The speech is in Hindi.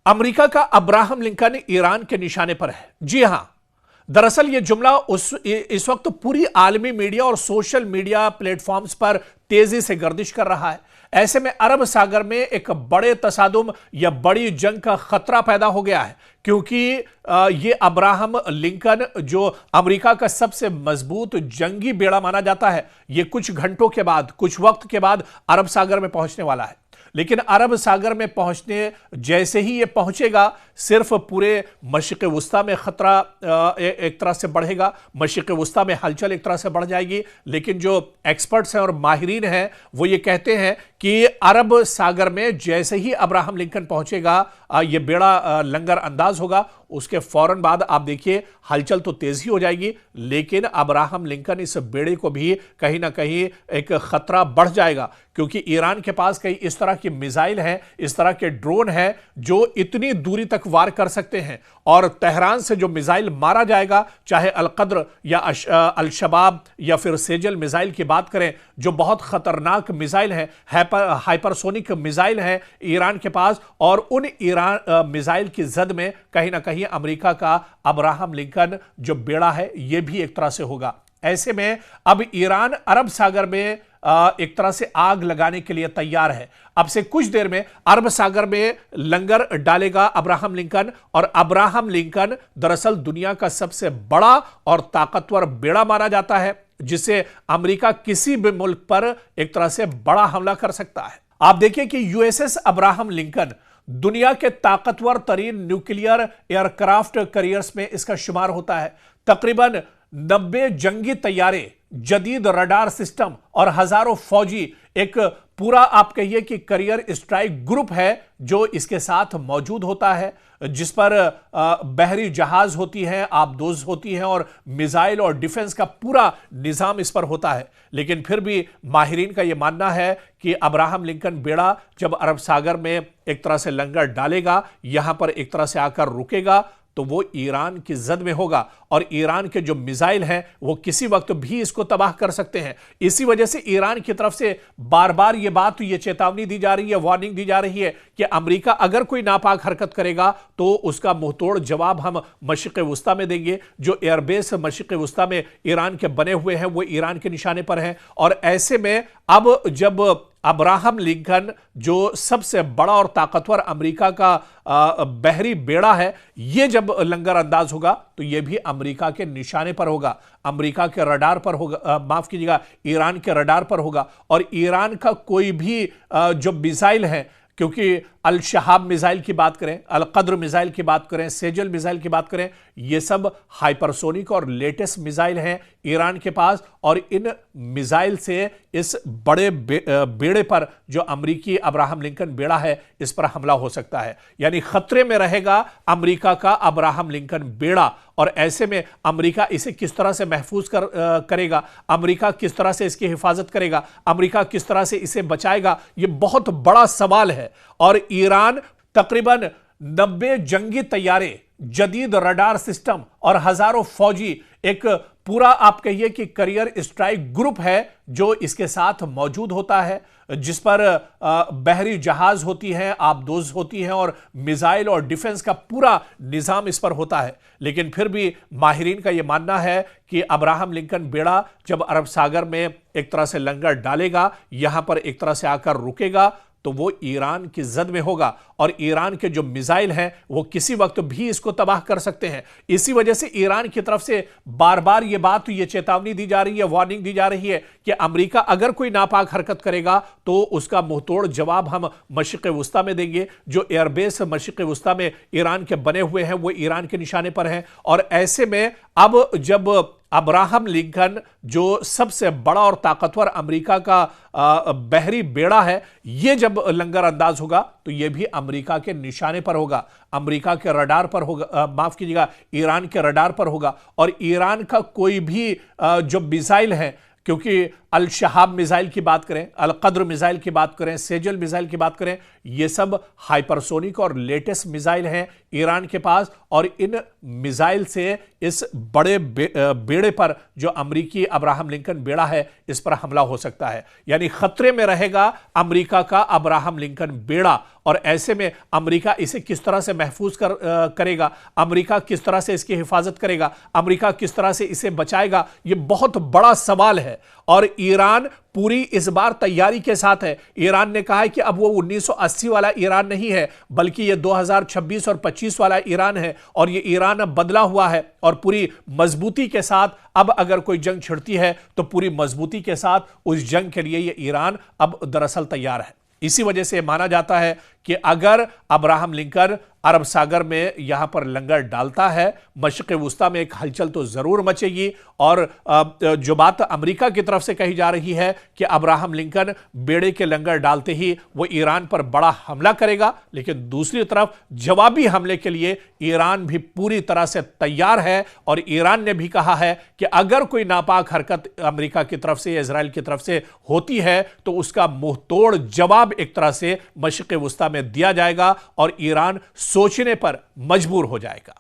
अमेरिका का अब्राहम लिंकन ईरान के निशाने पर है। जी हां, दरअसल यह जुमला इस वक्त पूरी आलमी मीडिया और सोशल मीडिया प्लेटफॉर्म्स पर तेजी से गर्दिश कर रहा है। ऐसे में अरब सागर में एक बड़े तसादुम या बड़ी जंग का खतरा पैदा हो गया है, क्योंकि ये अब्राहम लिंकन जो अमेरिका का सबसे मजबूत जंगी बेड़ा माना जाता है, ये कुछ घंटों के बाद, कुछ वक्त के बाद अरब सागर में पहुंचने वाला है। लेकिन अरब सागर में पहुंचने जैसे ही ये पहुंचेगा, सिर्फ पूरे मशरिक़ वुस्ता में खतरा एक तरह से बढ़ेगा, मशरिक़ वुस्ता में हलचल एक तरह से बढ़ जाएगी। लेकिन जो एक्सपर्ट्स हैं और माहिरीन हैं वो ये कहते हैं कि अरब सागर में जैसे ही अब्राहम लिंकन पहुंचेगा, ये बेड़ा लंगर अंदाज होगा, उसके फौरन बाद आप देखिए हलचल तो तेज ही हो जाएगी, लेकिन अब्राहम लिंकन इस बेड़े को भी कहीं ना कहीं एक खतरा बढ़ जाएगा, क्योंकि ईरान के पास कई इस तरह की मिसाइल हैं, इस तरह के ड्रोन हैं जो इतनी दूरी तक वार कर सकते हैं। और तेहरान से जो मिसाइल मारा जाएगा, चाहे अलकद्र या अल-शबाब या फिर सेजल मिसाइल की बात करें, जो बहुत खतरनाक मिसाइल है, हाइपरसोनिक मिसाइल है ईरान के पास, और उन ईरान मिसाइल की जद में कहीं ना कहीं अमेरिका का अब्राहम लिंकन जो बेड़ा है यह भी एक तरह से होगा। ऐसे में अब ईरान अरब सागर में एक तरह से आग लगाने के लिए तैयार है। अब से कुछ देर में अरब सागर में लंगर डालेगा अब्राहम लिंकन, और अब्राहम लिंकन दरअसल दुनिया का सबसे बड़ा और ताकतवर बेड़ा माना जाता है, जिसे अमेरिका किसी भी मुल्क पर एक तरह से बड़ा हमला कर सकता है। आप देखिए कि यूएसएस अब्राहम लिंकन दुनिया के ताकतवर तरीन न्यूक्लियर एयरक्राफ्ट कैरियर्स में इसका शुमार होता है। तकरीबन 90 जंगी तैयारे, जदीद रडार सिस्टम और हजारों फौजी, एक पूरा आप कहिए कि करियर स्ट्राइक ग्रुप है जो इसके साथ मौजूद होता है, जिस पर बहरी जहाज होती हैं, आबदोज होती हैं, और मिसाइल और डिफेंस का पूरा निजाम इस पर होता है। लेकिन फिर भी माहिरीन का यह मानना है कि अब्राहम लिंकन बेड़ा जब अरब सागर में एक तरह से लंगर डालेगा, यहां पर एक तरह से आकर रुकेगा, तो वो ईरान की जद में होगा, और ईरान के जो मिसाइल हैं वो किसी वक्त भी इसको तबाह कर सकते हैं। इसी वजह से ईरान की तरफ से बार बार ये चेतावनी दी जा रही है, वार्निंग दी जा रही है कि अमेरिका अगर कोई नापाक हरकत करेगा तो उसका मुंहतोड़ जवाब हम मशरिक़ वुस्ता में देंगे। जो एयरबेस मशरिक़ वुस्ता में ईरान के बने हुए हैं वो ईरान के निशाने पर हैं। और ऐसे में अब जब अब्राहम लिंकन जो सबसे बड़ा और ताकतवर अमेरिका का बहरी बेड़ा है, यह जब लंगर अंदाज होगा तो यह भी अमेरिका के निशाने पर होगा, अमेरिका के रडार पर होगा, माफ कीजिएगा, ईरान के रडार पर होगा। और ईरान का कोई भी जो मिसाइल है, क्योंकि अल-शहाब मिसाइल की बात करें, अल-कद्र मिसाइल की बात करें, सेजल मिसाइल की बात करें, ये सब हाइपरसोनिक और लेटेस्ट मिसाइल हैं ईरान के पास। और इन मिसाइल से इस बड़े बेड़े पर जो अमेरिकी अब्राहम लिंकन बेड़ा है, इस पर हमला हो सकता है। यानी खतरे में रहेगा अमेरिका का अब्राहम लिंकन बेड़ा। और ऐसे में अमेरिका इसे किस तरह से महफूज करेगा, अमेरिका किस तरह से इसकी हिफाजत करेगा, अमेरिका किस तरह से इसे बचाएगा, यह बहुत बड़ा सवाल है। और ईरान तकरीबन 90 जंगी तैयारे, जदीद रडार सिस्टम और हजारों फौजी, एक पूरा आप कहिए कि करियर स्ट्राइक ग्रुप है जो इसके साथ मौजूद होता है, जिस पर बहरी जहाज होती हैं, आबदोज होती हैं, और मिसाइल और डिफेंस का पूरा निजाम इस पर होता है। लेकिन फिर भी माहिरीन का यह मानना है कि अब्राहम लिंकन बेड़ा जब अरब सागर में एक तरह से लंगर डालेगा, यहां पर एक तरह से आकर रुकेगा, तो वो ईरान की जद में होगा, और ईरान के जो मिसाइल हैं वो किसी वक्त भी इसको तबाह कर सकते हैं। इसी वजह से ईरान की तरफ से बार बार ये चेतावनी दी जा रही है, वार्निंग दी जा रही है कि अमेरिका अगर कोई नापाक हरकत करेगा तो उसका मुंहतोड़ जवाब हम मशरिक़ वुस्ता में देंगे। जो एयरबेस मशरिक़ वुस्ता में ईरान के बने हुए हैं वो ईरान के निशाने पर हैं। और ऐसे में अब जब अब्राहम लिंकन जो सबसे बड़ा और ताकतवर अमेरिका का बहरी बेड़ा है, यह जब लंगर अंदाज होगा तो यह भी अमेरिका के निशाने पर होगा, अमेरिका के रडार पर होगा, माफ कीजिएगा, ईरान के रडार पर होगा। और ईरान का कोई भी जो मिसाइल है, क्योंकि अल शहाब मिसाइल की बात करें, अल कद्र मिसाइल की बात करें, सेजल मिसाइल की बात करें, ये सब हाइपरसोनिक और लेटेस्ट मिसाइल हैं ईरान के पास। और इन मिसाइल से इस बड़े बेड़े पर जो अमेरिकी अब्राहम लिंकन बेड़ा है, इस पर हमला हो सकता है। यानी खतरे में रहेगा अमेरिका का अब्राहम लिंकन बेड़ा। और ऐसे में अमेरिका इसे किस तरह से महफूज करेगा, अमेरिका किस तरह से इसकी हिफाजत करेगा, अमेरिका किस तरह से इसे बचाएगा, यह बहुत बड़ा सवाल है। और ईरान पूरी इस बार तैयारी के साथ है। ईरान ने कहा है कि अब वो 1980 वाला ईरान नहीं है, बल्कि ये 2026 और 25 वाला ईरान है। और ये ईरान अब बदला हुआ है और पूरी मजबूती के साथ अब अगर कोई जंग छिड़ती है तो पूरी मजबूती के साथ उस जंग के लिए ये ईरान अब दरअसल तैयार है। इसी वजह से माना जाता है कि अगर अब्राहम लिंकन अरब सागर में यहां पर लंगर डालता है, मशरिक़ वुस्ता में एक हलचल तो जरूर मचेगी। और जो बात अमेरिका की तरफ से कही जा रही है कि अब्राहम लिंकन बेड़े के लंगर डालते ही वो ईरान पर बड़ा हमला करेगा, लेकिन दूसरी तरफ जवाबी हमले के लिए ईरान भी पूरी तरह से तैयार है। और ईरान ने भी कहा है कि अगर कोई नापाक हरकत अमेरिका की तरफ से या इजराइल की तरफ से होती है तो उसका मुंह तोड़ जवाब एक तरह से मशरिक़ वुस्ता में दिया जाएगा और ईरान सोचने पर मजबूर हो जाएगा।